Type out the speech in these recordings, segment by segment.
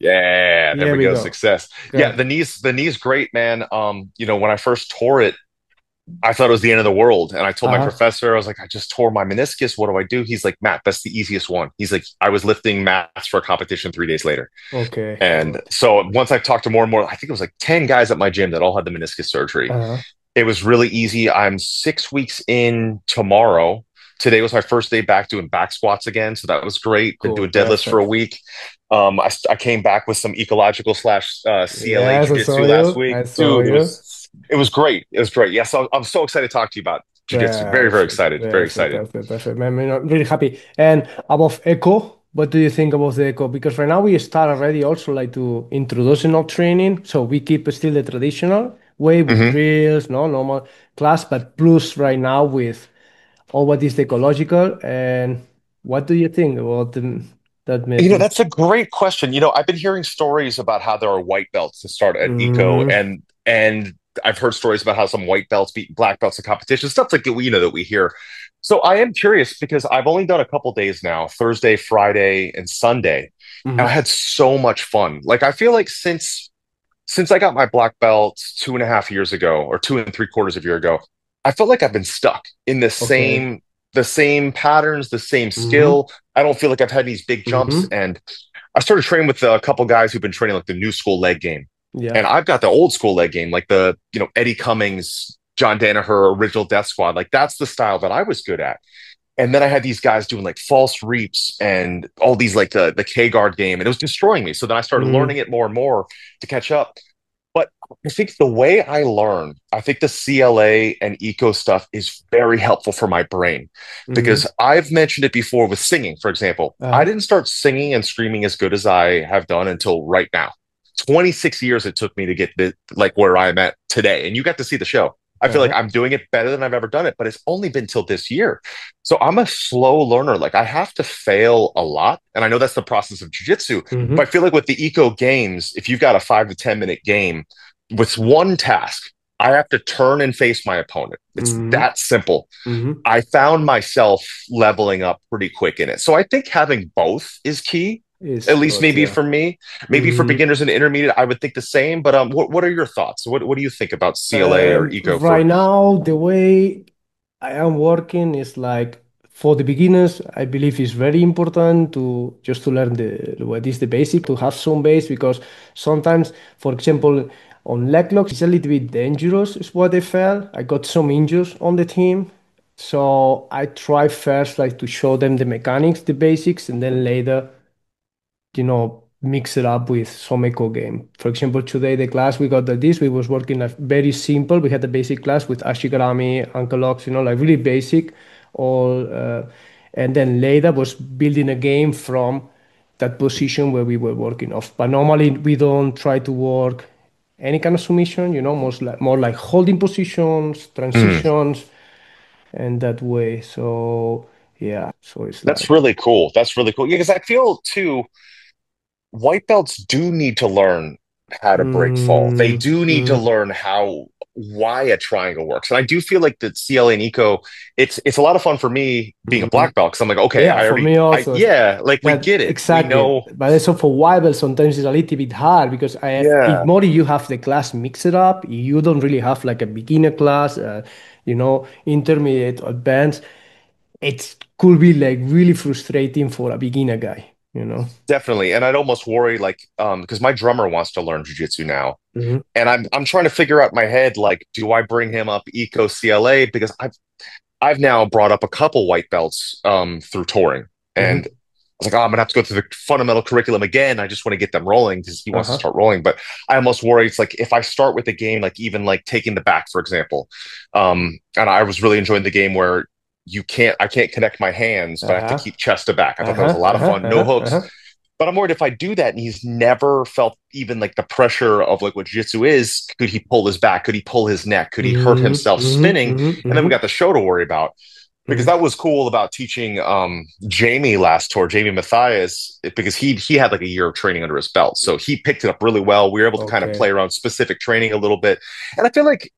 Yeah, there There we we go. go. Success. Yeah, Good. the knee's great, man. When I first tore it, I thought it was the end of the world. And I told my Uh-huh. professor, I was like, I just tore my meniscus. What do I do? He's like, Matt, that's the easiest one. He's like, I was lifting mats for a competition 3 days later. Okay, And good. so once I've talked to more and more, I think it was like 10 guys at my gym that all had the meniscus surgery. Uh-huh. It was really easy. I'm 6 weeks in tomorrow. Today was my first day back doing back squats again. So that was great. Been Cool, doing deadlifts for a perfect. week. I came back with some ecological slash CLA Yes, I saw jujitsu last you. week. I saw Dude, you. it was great. It was great. Yes, I'm so excited to talk to you about jujitsu. Very, very Perfect, excited. Very perfect, excited. perfect, perfect. I'm really happy. And about Echo, what do you think about the Echo? Because right now we start already also like to introductional training. So we keep still the traditional way with Mhm. drills, no normal class, but plus right now with all what is the ecological. And what do you think about that method? That's a great question. I've been hearing stories about how there are white belts to start at Eco, Mm, and I've heard stories about how some white belts beat black belts in competition, stuff like that that we hear. So I am curious because I've only done a couple days now, Thursday, Friday, and Sunday, and I mhm. had so much fun. Like I feel like since I got my black belt 2.5 years ago, or 2 and 3/4 of a year ago, I felt like I've been stuck in Okay. the same patterns, the same Mm-hmm. skill. I don't feel like I've had these big jumps. Mm-hmm. And I started training with a couple guys who've been training like the new school leg game. Yeah. And I've got the old school leg game, like Eddie Cummings, John Danaher, original Death Squad. Like that's the style that I was good at. And then I had these guys doing like false reaps and all these like the K guard game, and it was destroying me. So then I started Mm-hmm. learning it more and more to catch up. But I think the way I learn, I think the CLA and eco stuff is very helpful for my brain Mm-hmm. because I've mentioned it before with singing, for example. I Uh-huh. didn't start singing and screaming as good as I have done until right now. 26 years it took me to get like where I'm at today. And you got to see the show. I feel like Uh-huh. I'm doing it better than I've ever done it, but it's only been till this year. So I'm a slow learner. Like I have to fail a lot. And I know that's the process of jujitsu, but I Mm-hmm. feel like with the eco games, if you've got a 5 to 10 minute game with one task, I have to turn and face my opponent. It's Mm-hmm. that simple. Mm-hmm. I found myself leveling up pretty quick in it. So I think having both is key. At It's least good, maybe yeah. for me, maybe for Mm-hmm. beginners and intermediate, I would think the same. But what are your thoughts? What do you think about CLA or eco for? Right now, the way I am working is like for the beginners, I believe it's very important to just to learn the what is the basic, to have some base because sometimes, for example, on leg locks, it's a little bit dangerous, is what I felt. I got some injuries on the team. So I try first like to show them the mechanics, the basics, and then later mix it up with some eco game. For example, today the class we got this, we was working like very simple. We had a basic class with ashigarami, ankle locks, like really basic, all, and then later was building a game from that position where we were working off. But normally we don't try to work any kind of submission, more like holding positions, Mm, transitions, and that way. So yeah, so it's that's like. really cool. That's really cool. Yeah, because I feel too, white belts do need to learn how to break fall. They Mm, do need to mm, learn why a triangle works. And I do feel like the CLA and Eco, it's a lot of fun for me being a mm. black belt because I'm like, okay, Yeah, for me also. yeah, like we That get it. We exactly. know, But also for Weibel, sometimes it's a little bit hard because if yeah, more you have the class mix it up, you don't really have like a beginner class, intermediate, advanced. It could be like really frustrating for a beginner guy. definitely. And I'd almost worry like, because my drummer wants to learn jujitsu now. Hmm. And I'm trying to figure out in my head, like, do I bring him up Eco CLA? Because I've now brought up a couple white belts through touring. And Hmm. I was like, oh, I'm gonna have to go through the fundamental curriculum again. I just want to get them rolling because he wants to Uh-huh. start rolling. But I almost worry it's like if I start with a game, like even like taking the back, for example, and I was really enjoying the game where I can't connect my hands, but I have to Uh-huh. keep chest to back. I thought that was a Uh-huh. lot of Uh-huh. fun, no Uh-huh. hooks. Uh-huh. But I'm worried if I do that and he's never felt even like the pressure of like what jiu-jitsu is, could he pull his back? Could he pull his neck? Could he hurt Hmm. himself Hmm. spinning? Hmm. And then we Hmm. got the show to worry about because that was cool about teaching Jamie last tour, Jamie Matthias, because he had like a year of training under his belt. So he picked it up really well. We were able to kind of play Okay. around specific training a little bit. And I feel like,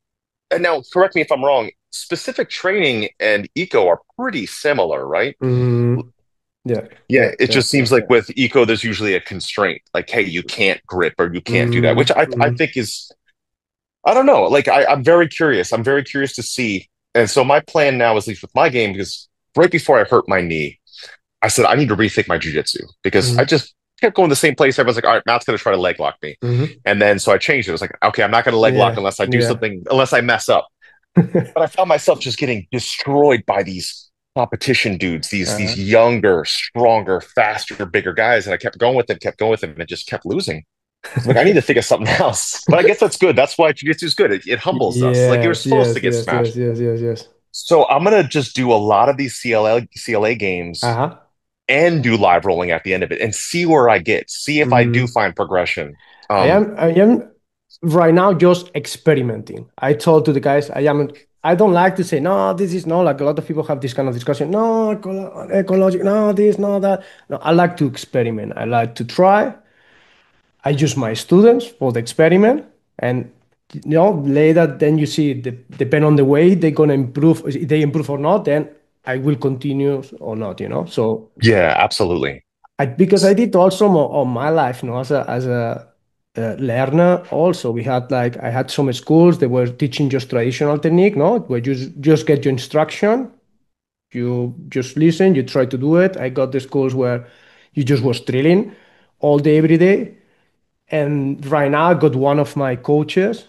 and now correct me if I'm wrong, specific training and eco are pretty similar, right? Mm. Yeah, Yeah, yeah, it yeah, just yeah, seems like yeah. with eco, there's usually a constraint, like, hey, you can't grip or you can't do that, which I Mm-hmm. think is, I don't know. Like I'm very curious. I'm very curious to see. And so my plan now, at least with my game, because right before I hurt my knee, I said I need to rethink my jujitsu because I Mm-hmm. just kept going the same place. Everyone's like, all right, Matt's gonna try to leg lock me. Mm-hmm. And then so I changed it. I was like, okay, I'm not gonna leg lock Yeah, unless I do yeah. something, unless I mess up. But I found myself just getting destroyed by these competition dudes, these Uh, younger, stronger, faster, bigger guys. And I kept going with them, and just kept losing. So like, I need to think of something else. But I guess that's good. That's why jiu-jitsu is good. It humbles us. Like, you're yes, supposed to yes, get yes, yes, smashed. yes, yes, yes. So I'm gonna just do a lot of these CLA games Uh-huh. and do live rolling at the end of it and see where I get. See if I do Mm. find progression. I am right now just experimenting. I told to the guys, I don't like to say, no, this is not like a lot of people have this kind of discussion. No, ecological, no, this, no, that. No, I like to experiment. I like to try. I use my students for the experiment, and later then you see depend on the way they're gonna improve. If they improve or not, then I will continue or not. So Yeah, absolutely. because I did also on my life, as a learner. Also, we had like I had some schools that were teaching just traditional technique, no, where you just get your instruction, you just listen, you try to do it. I got the schools where you just was drilling all day, every day. And right now, I got one of my coaches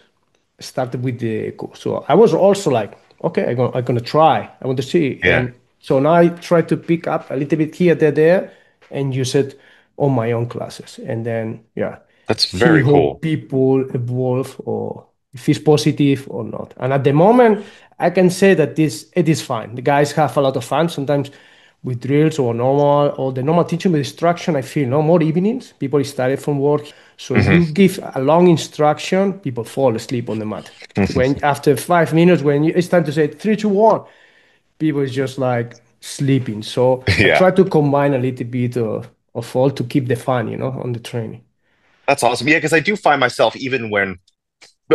started with the course. So I was also like, okay, I'm gonna try. I want to see. Yeah, And so now I try to pick up a little bit here, there, and use it on my own classes. And then, yeah, that's see very how cool. people evolve or if it's positive or not. And at the moment, I can say that it is fine. The guys have a lot of fun. Sometimes with drills or the normal teaching with instruction, I feel no more evenings. People started from work. So if you Hmm. give a long instruction, people fall asleep on the mat. When after 5 minutes, when it's time to say 3, 2, 1, people is just like sleeping. So I Yeah, try to combine a little bit of all to keep the fun, on the training. that's awesome. Yeah, because I do find myself, even when,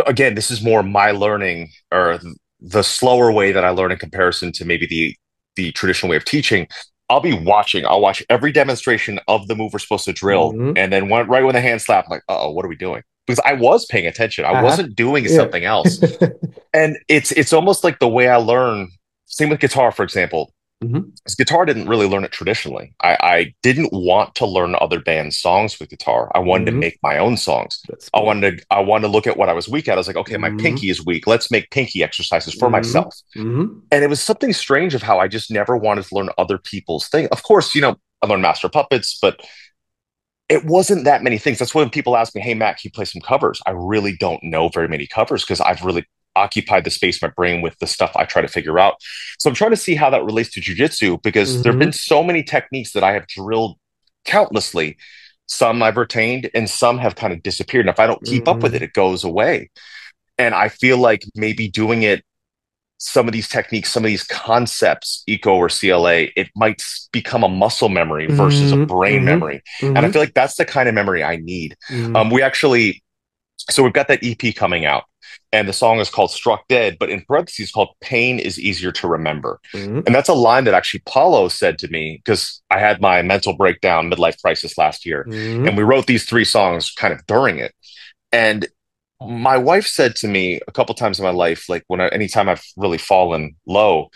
again, this is more my learning, or the slower way that I learn in comparison to maybe the traditional way of teaching. I'll watch every demonstration of the move we're supposed to drill. Mhm. And then right when the hand slap, I'm like, uh-oh, what are we doing? Because I was paying attention. I Uh-huh. wasn't doing Yeah. something else. And it's almost like the way I learn. Same with guitar, for example. Mhm. Because guitar didn't really learn it traditionally. I didn't want to learn other bands' songs with guitar. I wanted to Mhm. make my own songs. That's I cool. wanted to I wanted to look at what I was weak at. I was like, okay, my Mhm. pinky is weak. Let's make pinky exercises for Mhm. myself. Mhm. And it was something strange of how I just never wanted to learn other people's thing. Of course, I learned Master of Puppets, but it wasn't that many things. That's when people ask me, "Hey, Matt, can you play some covers?" I really don't know very many covers because I've really occupied the space in my brain with the stuff I try to figure out. So I'm trying to see how that relates to jujitsu because there have been Mhm. so many techniques that I have drilled countlessly. Some I've retained and some have kind of disappeared. And if I don't keep up with it, Mhm. it goes away. And I feel like maybe doing it, some of these techniques, some of these concepts, eco or CLA, it might become a muscle memory versus a Mhm. brain Mhm. memory. And I feel Mhm. like that's the kind of memory I need. Mhm. We actually, so we've got that EP coming out, and the song is called Struck Dead, but in parentheses called Pain is Easier to Remember. Mhm. And that's a line that actually Paulo said to me because I had my mental breakdown, midlife crisis last year. And we Mhm. wrote these three songs kind of during it. And my wife said to me a couple times in my life, like anytime I've really fallen low,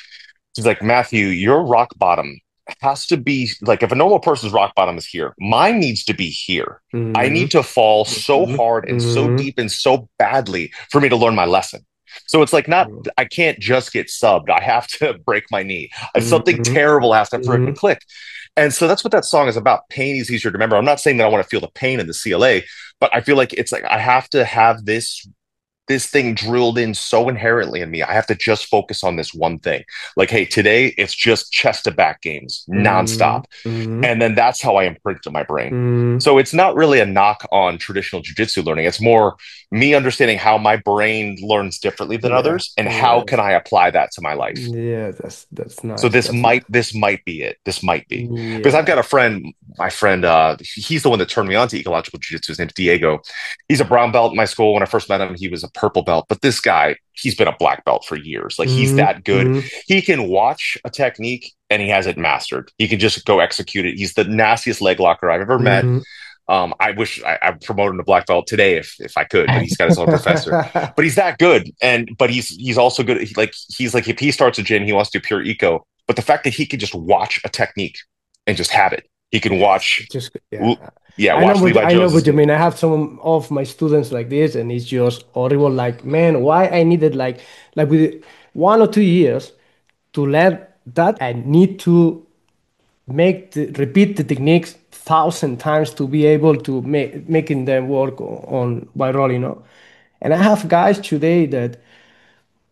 she's like, Matthew, your rock bottom has to be like, if a normal person's rock bottom is here, mine needs to be here. I need Mhm. to fall so Mhm. hard and so Mhm. deep and so badly for me to learn my lesson. So it's like, not, Mhm. I can't just get subbed. I have to break my knee. Something Mhm. terrible has to for it to Mhm. click. And so that's what that song is about. Pain is easier to remember. I'm not saying that I want to feel the pain in the CLA, but I feel like it's like I have to have this thing drilled in so inherently in me. I have to just focus on this one thing. Like, hey, today it's just chest to back games nonstop. Mhm. Mhm. And then that's how I imprint to my brain. Mhm. So it's not really a knock on traditional jujitsu learning. It's more me understanding how my brain learns differently than Yeah. others and how Yeah. can I apply that to my life. Yeah. That's So nice. That's nice. this might be it. This might be because I've got Yeah. a friend, my friend, he's the one that turned me on to ecological jiu-jitsu. His name's Diego. He's a brown belt in my school. When I first met him, he was a purple belt. But this guy, he's been a black belt for years. Like, he's Mhm. that good. Mhm. He can watch a technique and he has it mastered. He can just go execute it. He's the nastiest leg locker I've ever met. Mhm. I wish I'd promote him to black belt today if I could, but he's got his own professor. But he's that good, but he's also good. He's like if he starts a gym, he wants to do pure eco. But the fact that he can just watch a technique and just have it, he can Yes, watch, just yeah. yeah, watch Levi I know what Jones. you mean. I have some of my students like this, and it's just horrible. Like, man, why I needed like with 1 or 2 years to learn that I need to repeat the techniques 1,000 times to be able to making them work on by rolling, And I have guys today that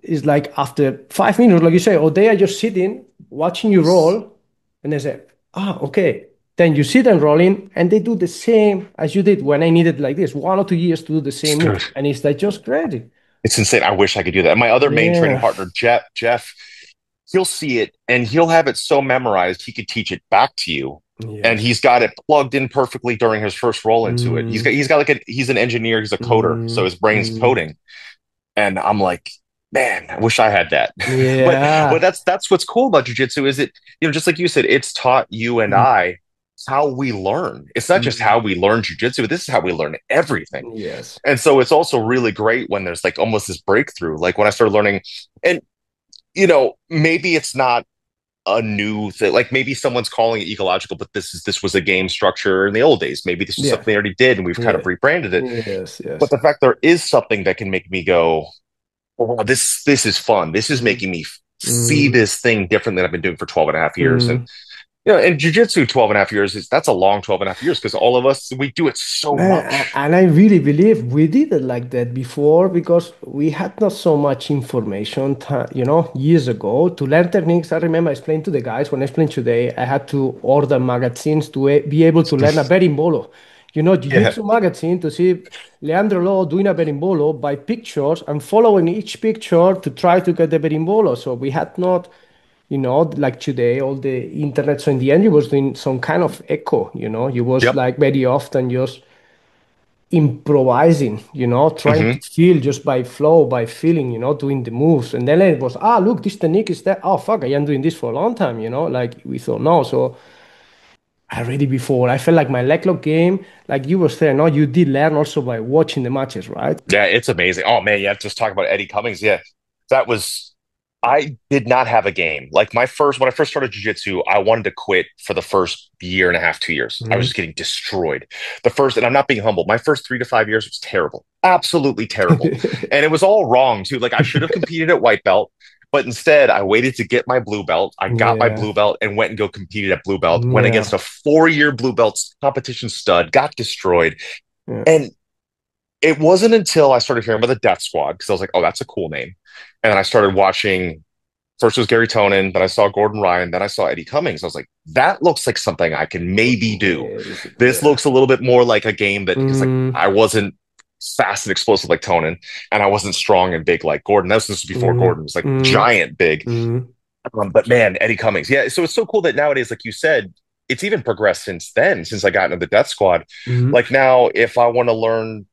is like after 5 minutes, like you say, or they are just sitting watching you roll, and they say, "Ah, okay." Then you see them rolling, and they do the same as you did when I needed like this 1 or 2 years to do the same Dude, move, and it's like just crazy. it's insane. I wish I could do that. My other main training Yeah. partner, Jeff, he'll see it and he'll have it so memorized he could teach it back to you. And Yes. he's got it plugged in perfectly during his first roll into it. Mm, He's got he's an engineer, he's a coder, so mm, his brain's mm. coding. And I'm like, man, I wish I had that. But Yeah. that's what's cool about jujitsu is it, just like you said, it's taught you and Mm, I how we learn. It's not just mm. how we learn jujitsu, but this is how we learn everything. Yes. And so it's also really great when there's like almost this breakthrough. Like when I started learning, and maybe it's not a new thing. Like maybe someone's calling it ecological, but this was a game structure in the old days. Maybe this was Yeah. something they already did, and we've kind of Yeah. rebranded it. Yes. But Yes. the fact there is something that can make me go, oh, wow, this is fun. This is Mm, making me see mm, this thing different than I've been doing for 12 and a half years. And mm. in jujitsu, 12 and a half years that's a long 12 and a half years because all of us we do it so Man, much. and I really believe we did it like that before because we had not so much information, years ago to learn techniques. I remember I explained to the guys when I explained today, I had to order magazines to be able to learn a berimbolo. Yeah. Jiu-Jitsu magazine to see Leandro Lo doing a berimbolo by pictures and following each picture to try to get the berimbolo. So we had not like today, all the internet. So in the end, you was doing some kind of echo, you was Yep. like very often just improvising, trying to Hmm. feel just by flow, by feeling, doing the moves. And then it was, look, this technique is that. Oh, fuck, I am doing this for a long time, like we thought, no. So I really before, I felt like my leg lock game, like you were saying, no, you did learn also by watching the matches, right? Yeah, it's amazing. Oh man, yeah, just talk about Eddie Cummings. Yeah, that was. I did not have a game. Like when I first started jiu-jitsu, I wanted to quit for the first year and a half, 2 years. I was just Mhm. getting destroyed. And I'm not being humble. My first 3 to 5 years was terrible, absolutely terrible, and it was all wrong too. Like I should have competed at white belt, but instead I waited to get my blue belt. I got my Yeah, blue belt and went and go competed at blue belt. Went yeah, against a 4 year blue belt competition stud, got destroyed, yeah. and it wasn't until I started hearing about the Death Squad because I was like, oh, that's a cool name. And then I started watching. First was Gary Tonin, then I saw Gordon Ryan, then I saw Eddie Cummings. I was like, that looks like something I can maybe do. This Yeah. looks a little bit more like a game that because like Mm, I wasn't fast and explosive like Tonin, and I wasn't strong and big like Gordon. This was before mm, Gordon was like mm, giant big. mm, But man, Eddie Cummings, yeah. So it's so cool that nowadays, like you said, it's even progressed since then, since I got into the Death Squad. mm. Like now, if I want to learn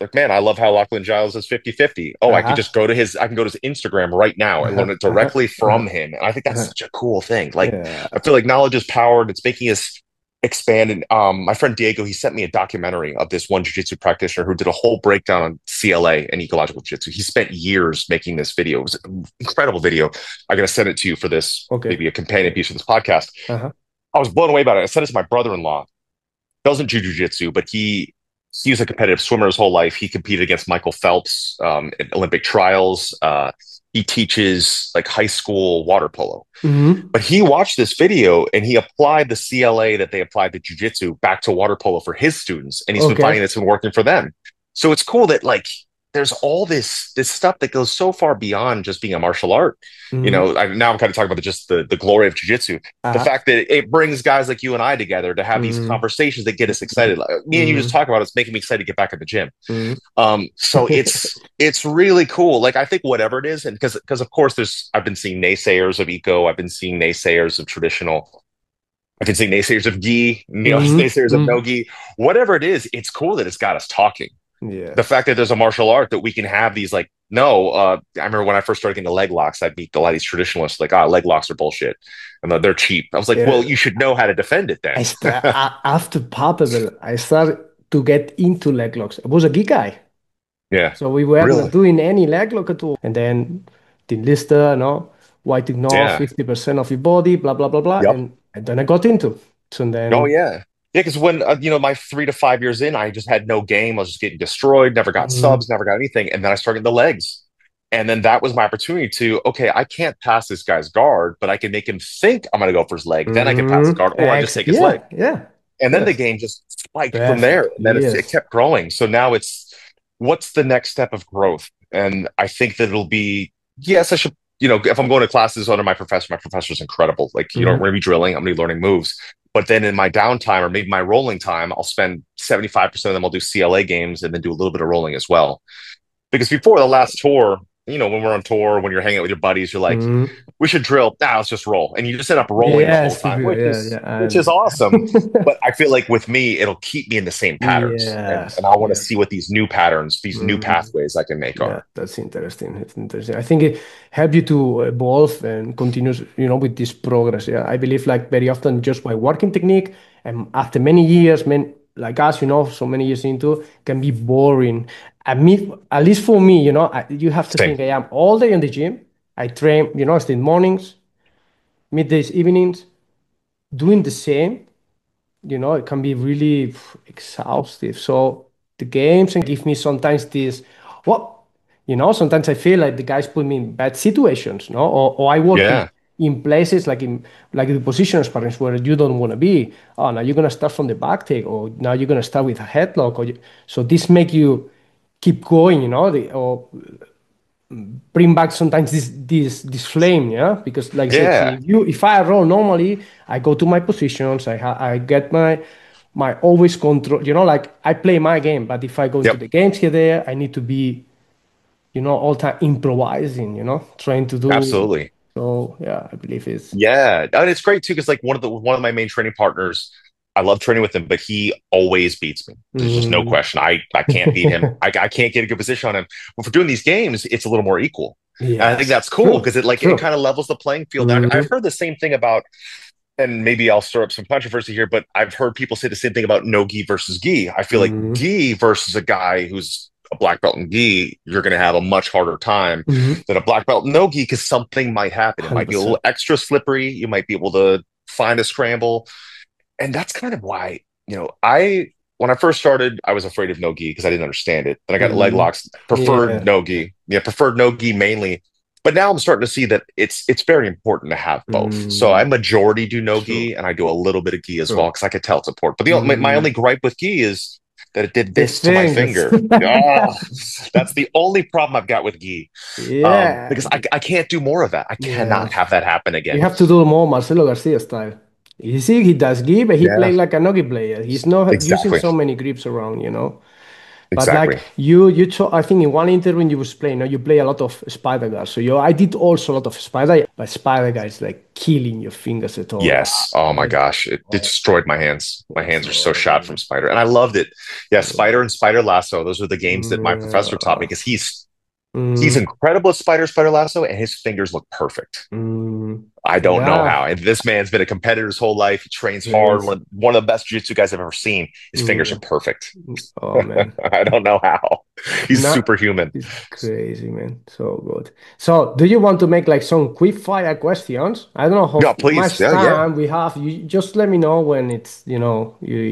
like, man, I love how Lachlan Giles is 50-50. Oh, Uh-huh, I can go to his Instagram right now and uh-huh, learn it uh-huh, directly uh-huh, from him. And I think that's uh-huh. such a cool thing. Like, Yeah. I feel like knowledge is power and it's making us expand. And my friend Diego, he sent me a documentary of this one jiu-jitsu practitioner who did a whole breakdown on CLA and ecological jiu-jitsu. He spent years making this video. It was an incredible video. I'm going to send it to you for this, Okay. maybe a companion piece for this podcast. Uh-huh. I was blown away about it. I sent it to my brother-in-law doesn't do jujitsu, but he was a competitive swimmer his whole life. He competed against Michael Phelps in Olympic trials. He teaches like high school water polo. Hmm. But he watched this video and he applied the CLA that they applied to jujitsu back to water polo for his students, and he's been finding Okay. it's been working for them. So it's cool that like there's all this stuff that goes so far beyond just being a martial art. Hmm. Now I'm kind of talking about just the glory of jujitsu. The Uh-huh. fact that it brings guys like you and I together to have these Mm, conversations that get us excited. Like, me and you just mm, talk about it's making me excited to get back at the gym. mm. So it's really cool. Like I think whatever it is, and because of course I've been seeing naysayers of eco, I've been seeing naysayers of traditional, I've been seeing naysayers of gi, Mhm, naysayers of no mhm. gi. Whatever it is, it's cool that it's got us talking. The Yes. fact that there's a martial art that we can have these like no. I remember when I first started getting the leg locks, I'd meet a lot of these traditionalists like, leg locks are bullshit and they're cheap. I was like, well, Yeah. you should know how to defend it then. After Palpable, I started to get into leg locks. I was a geek guy. Yeah, So we were not really. doing any leg lock at all. And then the lister, why to ignore Yeah. 50% of your body, blah, blah, blah, blah. Yep. And then I got into. So Oh then, yeah. Yeah, because when my 3 to 5 years in, I just had no game. I was just getting destroyed, never got mm, subs, never got anything. And then I started getting the legs. And then that was my opportunity to, okay, I can't pass this guy's guard, but I can make him think I'm gonna go for his leg. Then I can pass his guard, or I just take his leg. yeah, And then the yes, game just spiked from there. perfect. And then it Yes. kept growing. So now it's what's the next step of growth? And I think that it'll be, yes, I should, if I'm going to classes under my professor's incredible. Like, we're Mhm. gonna be drilling, I'm gonna be learning moves. But then in my downtime or maybe my rolling time, I'll spend 75% of them, I'll do CLA games and then do a little bit of rolling as well. Because before the last tour, when we're on tour, when you're hanging out with your buddies, you're like, Mhm. we should drill. Nah, let's just roll. And you just end up rolling the whole Yes, time, which yeah, is yeah. which is And awesome. But I feel like with me, it'll keep me in the same patterns. And yes, I want to yes. see what these new patterns, these new Mhm. pathways I can make Yeah, are. that's interesting. It's interesting. I think it help you to evolve and continue, with this progress. Yeah, I believe like very often just by working technique and after many years, like us, so many years into, can be boring. At least for me, you have to Same. think I am all day in the gym. I train, I stay in mornings, middays, evenings, doing the same. It can be really exhaustive. So the games and give me sometimes this, what, sometimes I feel like the guys put me in bad situations, no? Or I work Yeah. in places like the position sparrings where you don't want to be. Oh, now you're gonna start from the back take, or now you're gonna start with a headlock, so this make you keep going, or bring back sometimes this flame, yeah, because like I said, Yeah. if I roll normally, I go to my positions, I get my always control, like I play my game, but if I go into Yep. the games here there, I need to be, all time improvising, trying to do. Absolutely. So yeah, I believe it's. Yeah, and it's great too because like one of my main training partners, I love training with him, but he always beats me. There's just no Mm. question. I can't beat him. I can't get a good position on him. But for doing these games, it's a little more equal, and I think Yes, that's cool true, because it true. kind of levels the playing field. And I've Mhm. heard the same thing about, and maybe I'll stir up some controversy here, but I've heard people say the same thing about no gi versus gi. I feel like Mhm. gi versus a guy who's a black belt in gi, you're going to have a much harder time Mhm. than a black belt in no gi because something might happen. It might be a little 100%. extra slippery. You might be able to find a scramble, and that's kind of why I when I first started, I was afraid of no gi because I didn't understand it. Then I got leg Mhm. locks, preferred Yeah. no gi, yeah, preferred no gi mainly. But now I'm starting to see that it's very important to have both. So I Mm. majority do no True, gi, and I do a little bit of gi as well true. because I could tell it's important. But my only Mm. gripe with gi is that it did The this to my fingers. finger. Oh, that's the only problem I've got with gi. Yeah. Because I can't do more of that. I Yeah. cannot have that happen You again. have to do more Marcelo Garcia style. You see, he does grip, but he play Yeah, like a nogi player. He's not using exactly. so many grips around. But like Exactly. I think in one interview you was playing, you play a lot of spider guard. So I did also a lot of spider, but spider guard is like killing your fingers at all. Yes. Oh my It's, gosh. It oh, destroyed my hands. My hands are so so shot from Spider. And I loved it. Yeah, Spider and uh, Spider Lasso. Those are the games that my professor taught me yeah. because he's Mm, incredible at Spider Lasso and his fingers look perfect. I don't know how. yeah. And this man's been a competitor his whole life. He trains hard. Crazy. One of the best jiu-jitsu guys I've ever seen. His fingers are Mm, perfect. oh man. I don't know how. He's Not superhuman. It's crazy, man. So good. So, do you want to make like some quick fire questions? I don't know how Yeah, please. much Yeah, yeah. time we have. You just let me know when it's, you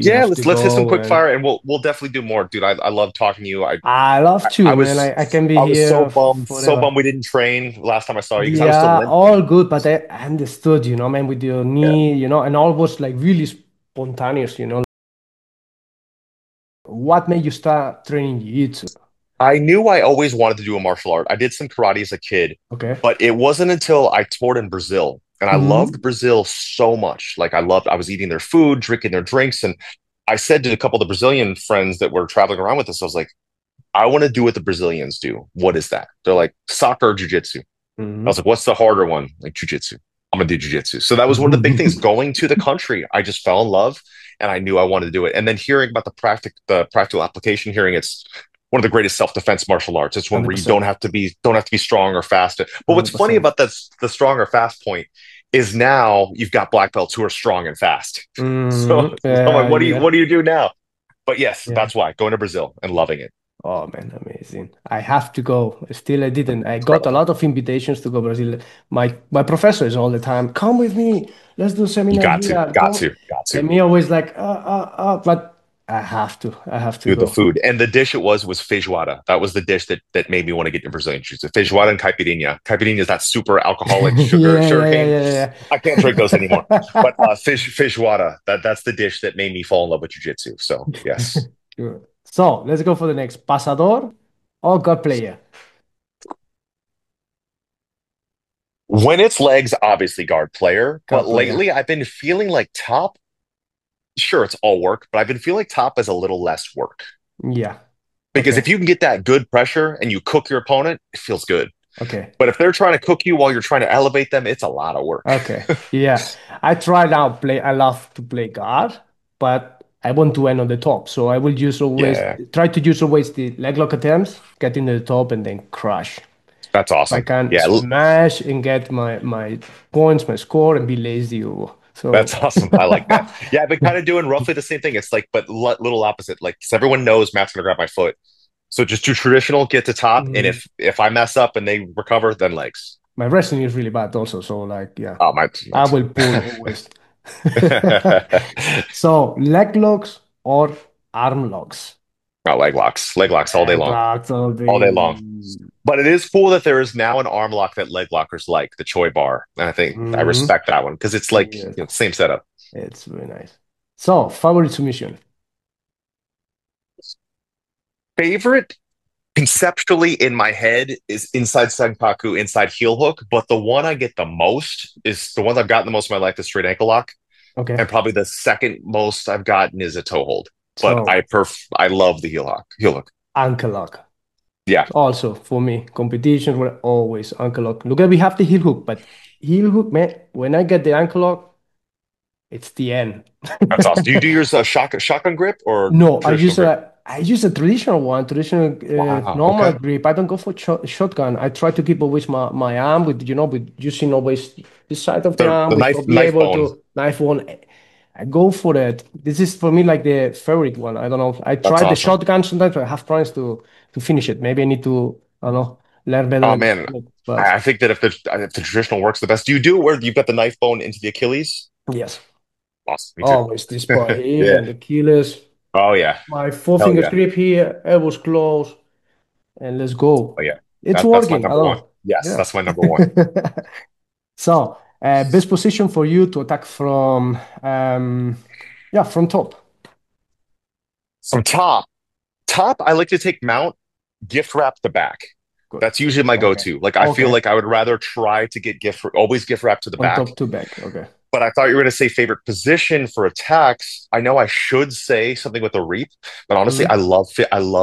Yeah, have to let's hit some go. quick And fire and we'll definitely do more. Dude, I love talking to you. I love I to, man. was I can be I was here so forever. bummed we didn't train last time I saw you because I was still Yeah, limping. all good, but I understood, man, with your Yeah. knee, and all was like really spontaneous. What made you start training jiu-jitsu? I knew I always wanted to do a martial art. I did some karate as a kid, Okay. but it wasn't until I toured in Brazil and I loved Hmm. Brazil so much. Like I was eating their food, drinking their drinks, and I said to a couple of the Brazilian friends that were traveling around with us, I was like, I want to do what the Brazilians do. What is that? They're like soccer, or jujitsu. I was Hmm. like, what's the harder one? Like jujitsu. I'm gonna do jujitsu. So that was one of the big things. Going to the country, I just fell in love, and I knew I wanted to do it. And then hearing about the practical application, hearing it's one of the greatest self-defense martial arts. It's one where you 100%. don't have to be strong or fast. But what's funny 100%. about this, the strong or fast point is now you've got black belts who are strong and fast. So, so I'm like, Yeah. what do you do now? But yes, Yeah. that's why going to Brazil and loving it. Oh man, amazing. I have to go. Still, I didn't. I got a Incredible. lot of invitations to go Brazil. My professors all the time, come with me. Let's do You seminar got to, here. got Come. to, got to. And me always like, but I have to. I have to Dude, the go. food and the dish it was feijoada. That was the dish that made me want to get into Brazilian jiu-jitsu. Feijoada and caipirinha. Caipirinha is that super alcoholic Yeah, sugar yeah, cane. yeah, I can't drink those anymore. yeah, But feijoada, that's the dish that made me fall in love with jiu-jitsu. So yeah. yes. Good. So let's go for the next. Pasador or God player? When it's legs, obviously guard player. But God player. lately I've been feeling like top, sure, it's all work, but I've been feeling like top is a little less work. Yeah. Because Okay. if you can get that good pressure and you cook your opponent, it feels good. Okay. But if they're trying to cook you while you're trying to elevate them, it's a lot of work. Okay. Yeah. I try now play I love to play guard, but I want to end on the top. So I will use always Yeah, try to use always the leg lock attempts, get in the top and then crush. that's I awesome. can Yeah, smash and get my points, my score and be lazy. that's So awesome. I like that. Yeah, I've been kind of doing roughly the same thing. It's like, but little opposite. Like, 'cause everyone knows Matt's gonna grab my foot, so just do traditional, get to top, and mm, if I mess up and they recover, then legs. my wrestling is really bad also. So like yeah, Oh, my I too. will pull always. So leg locks or arm locks? Oh, leg locks Leg locks all all day day. long. But it is cool that there is now an arm lock that leg lockers like the Choi bar, and I think I Mhm. respect that one because it's like Yes, same setup. it's very nice. So, favorite submission. Favorite conceptually in my head is inside Senkaku, inside heel hook, but the one I get the most is the one I've gotten the most in my life, the straight ankle lock, Okay. and probably the second most I've gotten is a toe hold. But So, I love the heel hook. ankle lock. Yeah, Also, for me, competitions were always ankle lock. Look at we have the heel hook, but heel hook, man, when I get the ankle lock, it's the end. that's awesome. Do you do yours shotgun grip or No, traditional grip? I use a traditional one, traditional Wow. normal Okay. grip. I don't go for shotgun. I try to keep always my arm with with using always this side of the arm The with knife to be able bone. to knife one. I go for it. This is for me like the favorite one. I don't know. I That's try the awesome. shotgun sometimes. But I have problems to finish it. Maybe I need to I don't know learn better Oh like man, that. But I think that if the traditional works the best, do you do it where you've got the knife bone into the Achilles? yes, Awesome. Me too. always this part here Yeah. and the keyless. Oh yeah. My four Hell fingers yeah. grip here, elbows close, and let's go. Oh yeah. It's That's my working. I number one. don't Yes, know. that's my number one. Yeah. So, best position for you to attack from, yeah, from top. From top, I like to take mount, gift wrap the back. Good. That's usually my Okay. go-to. Like I feel Okay. like I would rather try to get always gift wrap to the On back. top to back. Okay. But I thought you were going to say favorite position for attacks. I know I should say something with the reap, but honestly, Mhm. I love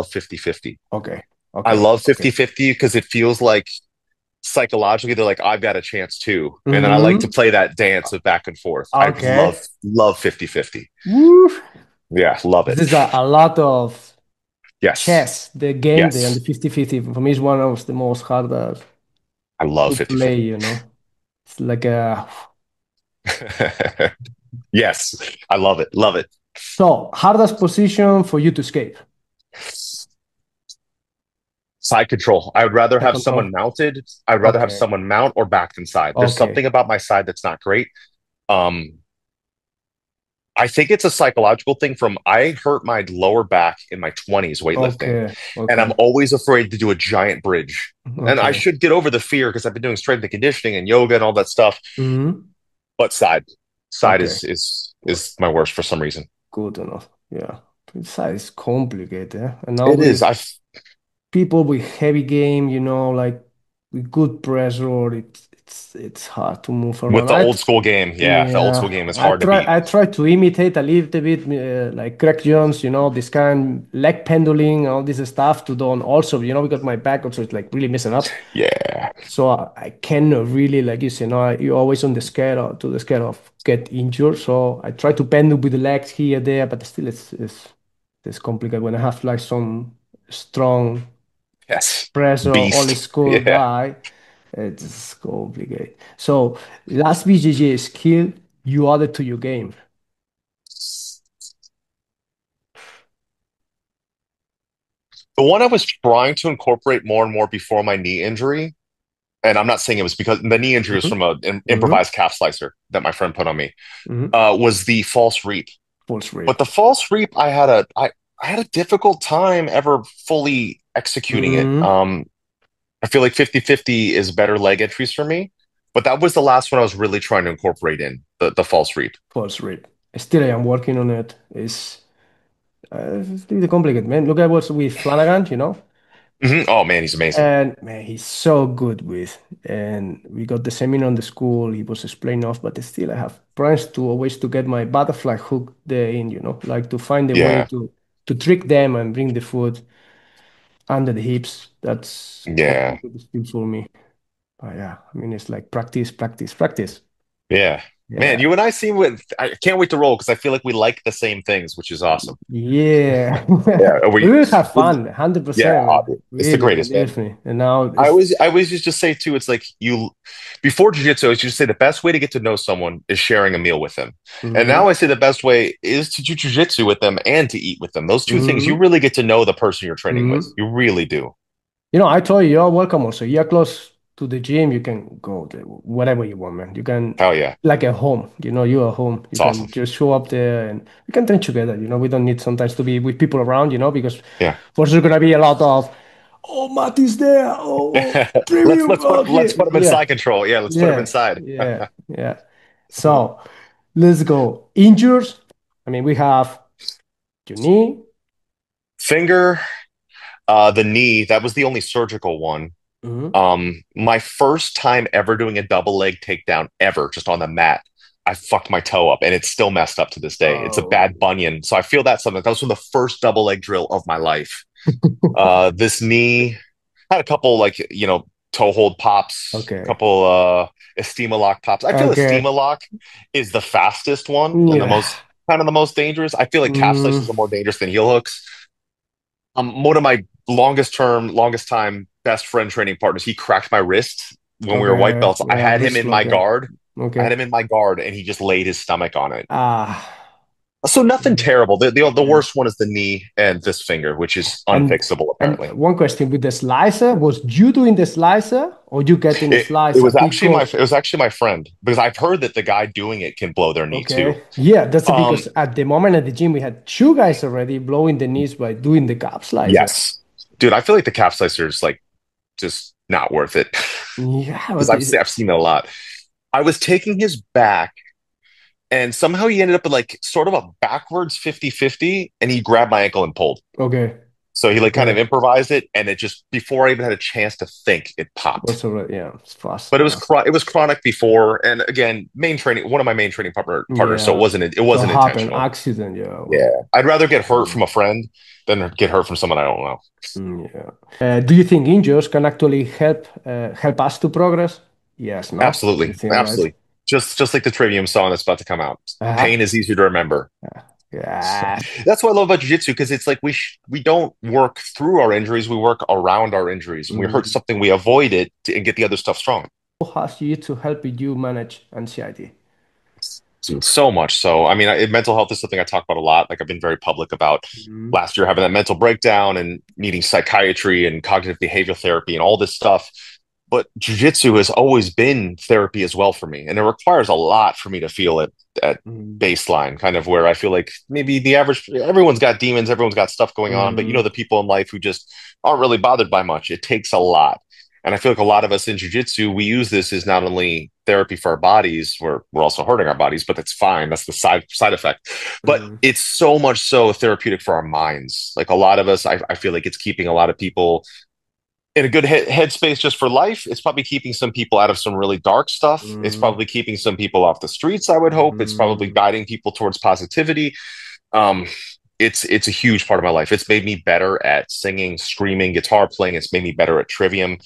50-50. Okay. I Okay. love Okay. 50-50 because it feels like psychologically they're like I've got a chance too. And then I like to Hmm. play that dance of back and forth. I Okay. love 50-50. Woo. Yeah, love This it. is a lot of Yes. chess. The game there and the Yes. 50-50 for me is one of the most hardest I love to play, 50-50. you know. It's like a Yes. I love it. Love it. so hardest position for you to escape. Side control. I would rather Side have someone control. mounted. I'd rather have Okay. someone mount or back than side. There's Okay. something about my side that's not great. Um, I think it's a psychological thing from I hurt my lower back in my 20s weightlifting, Okay. and I'm Okay. always afraid to do a giant bridge. And I Okay. should get over the fear because I've been doing strength and conditioning and yoga and all that stuff. Hmm. But side Okay. Good. is my worst for some reason. Good enough. Yeah. Side is complicated. Eh? And now It is. with I people with heavy game, like with good pressure, it's hard to move with around. the old school game. Yeah, the old school Yeah, game is hard to beat. I try to imitate a little bit like Greg Jones, this kind leg pendulum, all this stuff to do also, because my back also is like really messing up. Yeah, So I cannot really, like you say, you're always on the scale to the scale of get injured. So I try to pendule with the legs here, there, but still it's complicated when I have like some strong Yes. pressure, old Beast. school Yeah. guy. It's complicated. So last BJJ skill you added to your game. The one I was trying to incorporate more and more before my knee injury, and I'm not saying it was because the knee injury was Hmm. from an Hmm. improvised calf slicer that my friend put on me, Hmm. was the false reap. False But rib. the false reap, I had a difficult time ever fully executing it. Hmm. I feel like 50-50 is better leg entries for me. But that was the last one I was really trying to incorporate in the false reap. False rib. Still, I am working on it. It's a little complicated, man. Look at what's with Flanagan, you know? Oh man, he's amazing. And man, he's so good with. And we got the seminar on the school. He was explaining off, but still, I have plans to always to get my butterfly hook there in, you know, like to find a way Yeah, to trick them and bring the foot under the hips. That's yeah, complicated still for me. But yeah, I mean, it's like practice, practice, practice. yeah. Man, Yeah. you and I seem with. I can't wait to roll because I feel like we like the same things, which is awesome. Yeah. Yeah, We will have well, fun, yeah, 100%, man. it's the Really, greatest, man. believe me. And now it's I always used to say too, it's like you before jiu-jitsu, I used to say the best way to get to know someone is sharing a meal with them. And mhm, now I say the best way is to do jiu-jitsu with them and to eat with them. Those two things, you mhm, really get to know the person you're training with. mhm. You really do. You know, I told you, you're welcome also. You're close to the gym. You can go there, whatever you want, man. You can, Hell yeah. like at home, you know, you're at home. You It's awesome. can just show up there and we can train together. You know, we don't need sometimes to be with people around, you know, because Yeah. for sure gonna be a lot of, oh, Matt is there. Oh, premium. Let's Okay. put them Yeah. inside control. Yeah, let's put them Yeah. inside. Yeah. Yeah. So let's go. Injures. I mean, we have your knee. Finger, the knee, that was the only surgical one. Mhm. My first time ever doing a double leg takedown ever, just on the mat, I fucked my toe up and it's still messed up to this day. It's a Oh. bad bunion. So I feel that's something that was from the first double leg drill of my life. This knee had a couple toe hold pops, a Okay. couple Estima lock pops. I feel Okay. Estima lock is the fastest one and the Yeah. most kind of the most dangerous. I feel like calf Mm, slices are more dangerous than heel hooks. One of my longest time best friend training partners, he cracked my wrist when we were white okay. belts. I Yeah, had him wrist in lock, my yeah. guard. I had Okay. him in my guard, and he just laid his stomach on it. Ah. So nothing Mm, terrible. The yeah. worst one is the knee and this finger, which is And unfixable and apparently. one question with the slicer, was you doing the slicer or you getting a It slicer? was actually my Because it was actually my friend because I've heard that the guy doing it can blow their knee too. okay. Yeah, that's Um, because at the moment at the gym we had two guys already blowing the knees by doing the calf slicer. yes, dude, I feel like the calf slicer is like just not worth it Yeah, because but I've seen it a lot. I was taking his back and somehow he ended up in like sort of a backwards 50-50 and he grabbed my ankle and pulled. okay. So he like kind of Okay. improvised it and it just before I even had a chance to think, it popped. Was already, yeah, it's fast. But Yeah. it was chronic before and again, one of my main training partners, so Yeah. it So wasn't happen, intentional. accident, yeah. Yeah. I'd rather get hurt Mm, from a friend than get hurt from someone I don't know. yeah. Do you think injuries can actually help us to progress? Yes, no? You Absolutely. think, right? Absolutely. Just like the Trivium song that's about to come out. Pain Ah, is easier to remember. yeah. That's what I love about jiu-jitsu because it's like we don't work through our injuries, we work around our injuries. When we hurt Mm. something, we avoid it and get the other stuff strong. How has you to help you manage anxiety? So much so. I mean, mental health is something I talk about a lot. Like I've been very public about Mm. last year having that mental breakdown and needing psychiatry and cognitive behavioral therapy and all this stuff. But jujitsu has always been therapy as well for me. And it requires a lot for me to feel at Mm. baseline, kind of where I feel like maybe the average, everyone's got demons, everyone's got stuff going on, but you know, Mm. the people in life who just aren't really bothered by much. It takes a lot. And I feel like a lot of us in jujitsu, we use this as not only therapy for our bodies, we're also hurting our bodies, but that's fine. That's the side effect. But Mm. it's so much so therapeutic for our minds. Like a lot of us, I feel like it's keeping a lot of people in a good headspace just for life. It's probably keeping some people out of some really dark stuff. It's Mm. probably keeping some people off the streets, I would hope. It's probably Mm. guiding people towards positivity. Um, it's a huge part of my life. It's made me better at singing, screaming, guitar playing. It's made me better at trivium.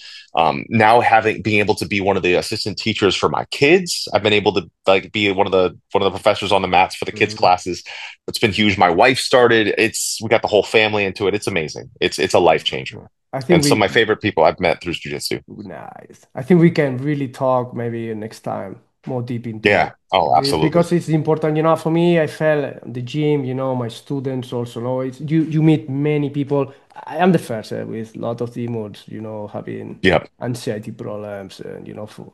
Now having being able to be one of the assistant teachers for my kids, I've been able to like be one of the professors on the mats for the kids Mhm. classes. It's been huge. My wife started. It's we got the whole family into it. It's amazing. It's a life changer. I think And some of we my favorite people I've met through jujitsu. Nice. I think we can really talk maybe next time more deep into Yeah. Oh, this absolutely. because it's important. For me, I felt the gym, my students also know you meet many people. I am the first with a lot of demons, having Yep. anxiety problems and for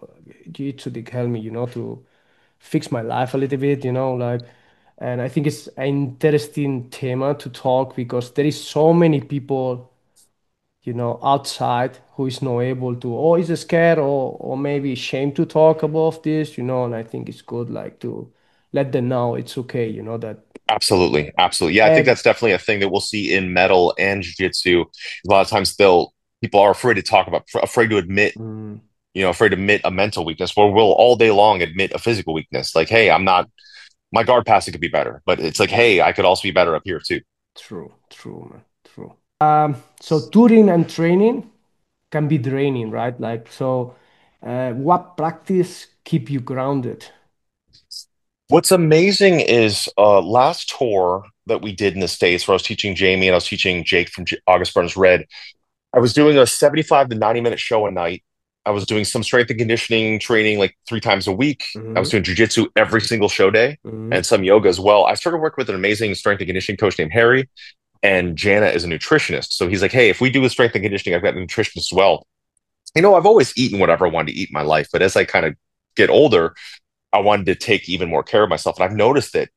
jiu-jitsu they help me, to fix my life a little bit, and I think it's an interesting tema to talk because there is so many people outside who is not able to, or is scared or maybe ashamed to talk about this, and I think it's good like to let them know it's okay, that Absolutely. Absolutely. Yeah, I think ev that's definitely a thing that we'll see in metal and jiu-jitsu. A lot of times they'll people are afraid to talk about, afraid to admit, mm, afraid to admit a mental weakness, where we'll all day long admit a physical weakness. Like, hey, I'm not my guard passing could be better, but it's like, hey, I could also be better up here too. true, man, true. So touring and training can be draining, right? Like, so what practice keep you grounded? What's amazing is last tour that we did in the States where I was teaching Jamie and I was teaching Jake from August Burns Red. I was doing a 75 to 90-minute show a night. I was doing some strength and conditioning training like 3 times a week. I was Hmm. doing jujitsu every single show day Hmm. and some yoga as well. I started working with an amazing strength and conditioning coach named Harry, and Jana is a nutritionist. So he's like, hey, if we do a strength and conditioning, I've got a nutritionist as well. I've always eaten whatever I wanted to eat in my life, but as I kind of get older, I wanted to take even more care of myself. And I've noticed that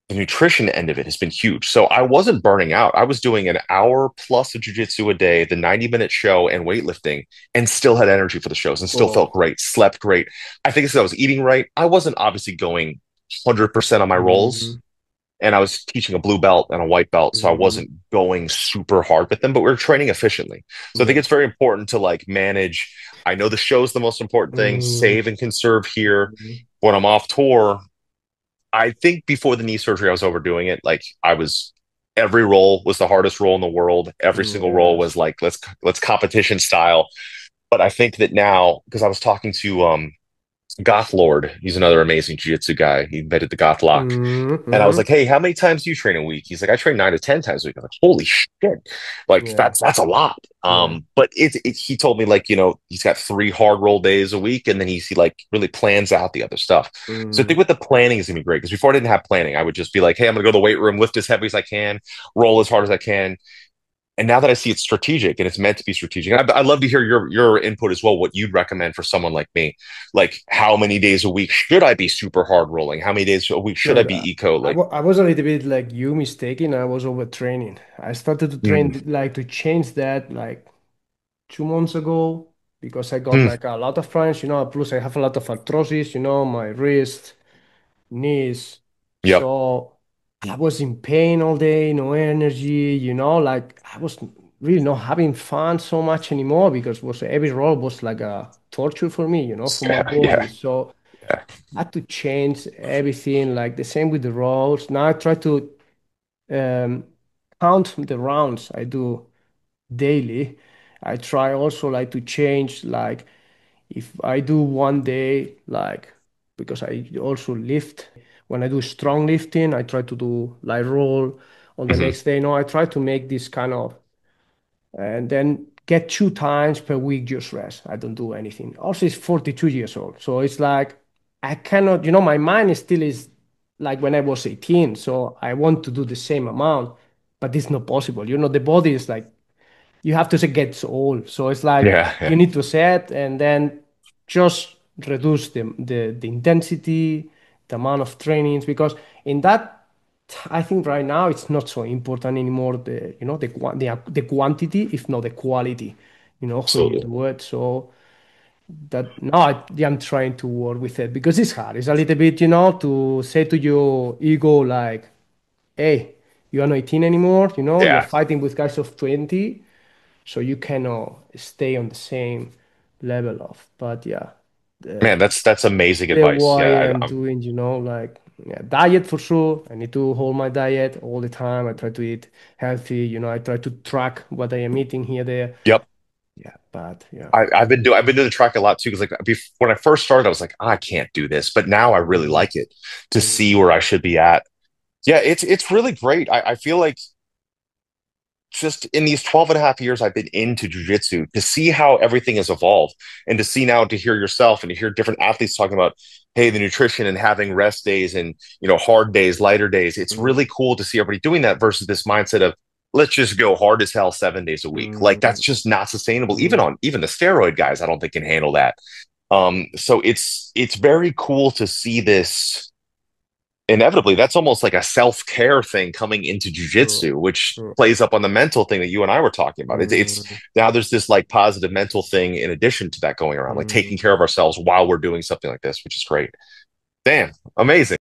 the nutrition end of it has been huge. So I wasn't burning out. I was doing an hour plus of jujitsu a day, the 90-minute show and weightlifting, and still had energy for the shows and still felt Oh. great, slept great. I think it's because I was eating right. I wasn't obviously going 100% on my rolls. Hmm. And I was teaching a blue belt and a white belt. So I Hmm. wasn't going super hard with them, but we were training efficiently. So I think Yeah. it's very important to like manage. I know the show's the most important thing, Hmm. save and conserve here. Hmm. When I'm off tour, I think before the knee surgery, I was overdoing it. Like every roll was the hardest roll in the world. Every single roll was Yes. like, let's competition style. But I think that now, because I was talking to Goth Lord, he's another amazing jiu-jitsu guy. He invented the Goth Lock. And I was like, Hmm. hey, how many times do you train a week? He's like, I train 9 to 10 times a week. I'm like, holy shit. Like Yeah. that's a lot. Yeah. But he told me like, he's got 3 hard roll days a week and then he like really plans out the other stuff. So I Mm. think with the planning is gonna be great because before I didn't have planning, I would just be like, hey, I'm gonna go to the weight room, lift as heavy as I can, roll as hard as I can. And now that I see it's strategic and it's meant to be strategic, and I'd love to hear your input as well. What you'd recommend for someone like me, like how many days a week should I be super hard rolling? How many days a week should I No, be eco? Like, I was a little bit like you mistaken. I was overtraining. I started to mm, train like to change that like 2 months ago because I got mm, like a lot of friends, plus I have a lot of arthrosis, my wrist, knees. yep, So I was in pain all day, no energy, like I was really not having fun so much anymore because was every role was like a torture for me, for my yeah, body. yeah, So yeah. I had to change everything, like the same with the roles. Now I try to um, count the rounds I do daily. I try also like to change like if I do one day like because I also lift when I do strong lifting, I try to do light roll on the Hmm. next day. No, I try to make this kind of and then get 2 times per week just rest. I don't do anything. Also, it's 42 years old, so it's like I cannot. My mind is still is like when I was 18. So I want to do the same amount, but it's not possible. The body is like you have to say gets old. So it's like Yeah, you yeah, need to set and then just reduce the intensity, the amount of trainings, because in that I think right now it's not so important anymore the quantity if not the quality, when you absolutely. do it. So that now I'm trying to work with it because it's hard. It's a little bit, to say to your ego like, hey, you are not 18 anymore, you're Yeah, fighting with guys of 20, so you cannot stay on the same level of. But yeah, man, that's amazing the advice. way Yeah, I'm doing, like. Yeah, diet for sure. I need to hold my diet all the time. I try to eat healthy. I try to track what I am eating here, there. Yep. Yeah, but yeah. I've been doing the track a lot too because when I first started, I was like, I can't do this, but now I really Mhm. like it to Mhm. see where I should be at. Yeah, it's really great. I feel like just in these 12 and a half years I've been into jujitsu to see how everything has evolved and to see now to hear yourself and to hear different athletes talking about, hey, the nutrition and having rest days and, hard days, lighter days. It's Mhm. really cool to see everybody doing that versus this mindset of, let's just go hard as hell 7 days a week. Like that's Mhm. just not sustainable. Mhm. Even the steroid guys, I don't think can handle that. So it's very cool to see this inevitably. That's almost like a self-care thing coming into True. jujitsu, which True. plays up on the mental thing that you and I were talking about. It's Mhm. now there's this like positive mental thing in addition to that going around, like taking care Mhm. of ourselves while we're doing something like this, which is great. Damn, amazing.